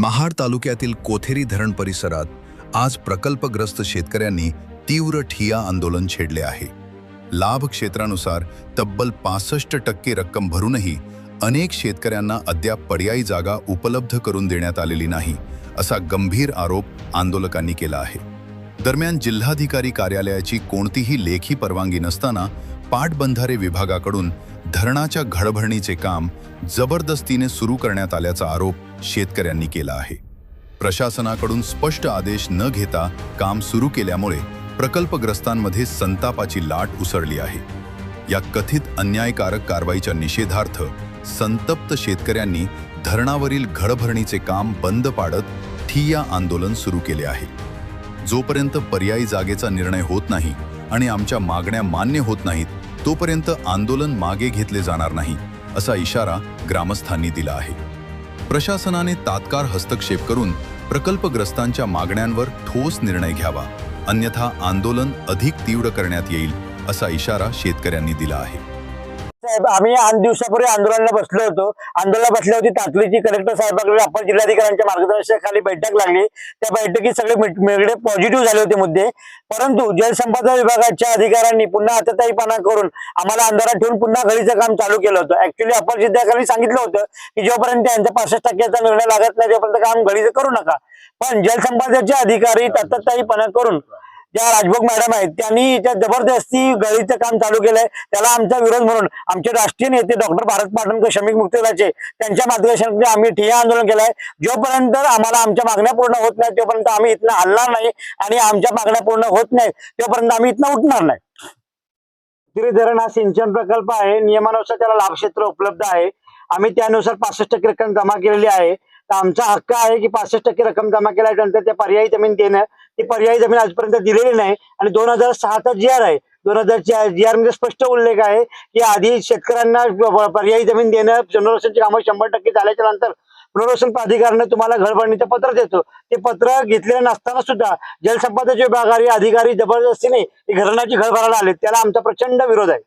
महाड तालुक्यातील कोथेरी धरण परिसरात आज प्रकल्पग्रस्त शेतकऱ्यांनी तीव्र ठिय्या आंदोलन छेडले आहे। लाभ क्षेत्रानुसार तब्बल 65% रक्कम भरूनही अनेक शेतकऱ्यांना अद्याप पर्यायी जागा उपलब्ध करून देण्यात आलेली नाही, असा गंभीर आरोप आंदोलकांनी केला आहे। दरम्यान जिल्हाधिकारी कार्यालयाची कोणतीही लेखी परवानगी नसताना पाटबंधारे विभागाकडून धरणाच्या घडभरणीचे काम जबरदस्तीने सुरू करण्यात आल्याचा आरोप शेतकऱ्यांनी केला आहे। प्रशासनाकडून स्पष्ट आदेश न घेता काम सुरू केल्यामुळे प्रकल्पग्रस्तांमध्ये संतापाची लाट उसळली आहे। या कथित अन्यायकारक कारवाईच्या निषेधार्थ संतप्त शेतकऱ्यांनी धरणावरील घडभरणीचे काम बंद पाडत ठिय्या आंदोलन सुरू केले आहे। जोपर्यंत पर्यायी जागेचा निर्णय होत नाही आणि आमच्या मागण्या मान्य होत नाहीत, तोपर्यंत आंदोलन मागे घेतले जाणार नाही, असा इशारा ग्रामस्थांनी दिला आहे। प्रशासनाने तात्काळ हस्तक्षेप करून प्रकल्पग्रस्तांच्या मागण्यांवर ठोस निर्णय घ्यावा, अन्यथा आंदोलन अधिक तीव्र करण्यात येईल, असा इशारा शेतकऱ्यांनी दिला आहे। साहेब, आम्ही 8 दिवसापूर्वी आंदोलनाला बसलो होतो। आंदोलनाला बसल्या होती तातडीची कलेक्टर साहेबांकडे अप्पर जिल्हाधिकाऱ्यांच्या मार्गदर्शनाखाली बैठक लागली। त्या बैठकीत सगळे वेगळे पॉझिटिव्ह झाले होते मुद्दे, परंतु जलसंपदा विभागाच्या अधिकाऱ्यांनी पुन्हा हाताताईपणा करून आम्हाला अंधारात ठेवून पुन्हा घडीचं काम चालू केलं होतं। ऍक्च्युअली अप्पर जिल्हाधिकाऱ्यांनी सांगितलं होतं की जोपर्यंत त्यांचा 65% निर्णय लागत नाही तोपर्यंत काम घडीचं करू नका, पण जलसंपदाचे अधिकारी तातडीपणा करून ज्या राजभोग मॅडम आहेत त्यांनी जबरदस्ती गळीचं काम चालू केलंय। त्याला आमचा विरोध म्हणून आमचे राष्ट्रीय नेते डॉक्टर भारत पाटणकर, श्रमिक मुक्तीदलाचे, त्यांच्या मार्गदर्शनाखाली आम्ही ठिय्या आंदोलन केलंय। जोपर्यंत आम्हाला आमच्या मागण्या पूर्ण होत नाही तोपर्यंत आम्ही इथनं हलणार नाही आणि आमच्या मागण्या पूर्ण होत नाही तोपर्यंत आम्ही इथनं उठणार नाही। कोथेरी धरण हा सिंचन प्रकल्प आहे, नियमानुसार त्याला लाभ क्षेत्र उपलब्ध आहे। आम्ही त्यानुसार 65% रक्कम जमा केलेली आहे। तर आमचा हक्क आहे की 65% रक्कम जमा केल्यानंतर ते पर्यायी जमीन देणं, ती पर्यायी जमीन आजपर्यंत दिलेली नाही। आणि 2006चा GR आहे, 2000च्या GR मध्ये स्पष्ट उल्लेख आहे की आधी शेतकऱ्यांना पर्यायी जमीन देणं, पुनर्वसनाची कामं 100% झाल्याच्या नंतर पुनर्वसन प्राधिकरणाने तुम्हाला घडभरणीचं पत्र देतो। ते पत्र घेतलेलं नसताना सुद्धा जलसंपदाचे विभागाचे अधिकारी जबरदस्तीने घराण्याची घर भरायला आले, त्याला आमचा प्रचंड विरोध आहे।